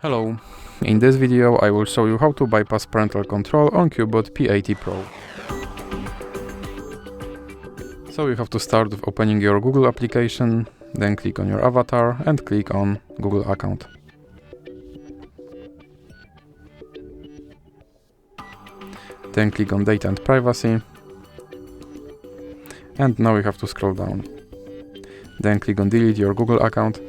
Hello, in this video I will show you how to bypass parental control on Cubot P80 Pro. So you have to start with opening your Google application, then click on your avatar and click on Google account. Then click on data and privacy. And now you have to scroll down. Then click on delete your Google account.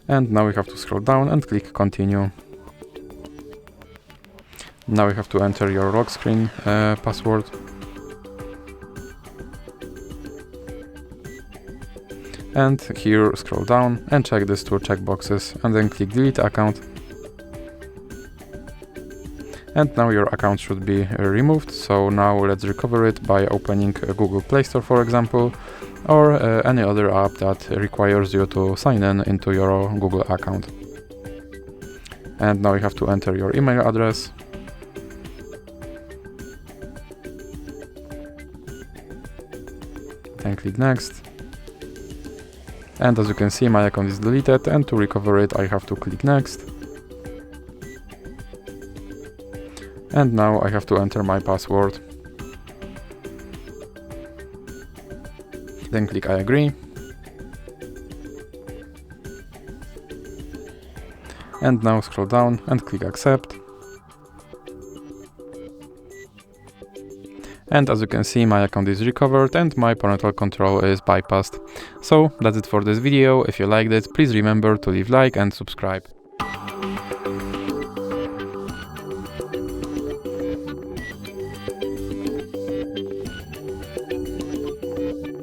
And now we have to scroll down and click continue. Now you have to enter your lock screen password. And here scroll down and check these two checkboxes and then click delete account. And now your account should be removed. So now let's recover it by opening Google Play Store, for example, or any other app that requires you to sign in into your Google account. And now you have to enter your email address. Then click next. And as you can see, my account is deleted, and to recover it I have to click next. And now I have to enter my password. Then click I agree. And now scroll down and click accept. And as you can see, my account is recovered and my parental control is bypassed. So that's it for this video. If you liked it, please remember to leave like and subscribe.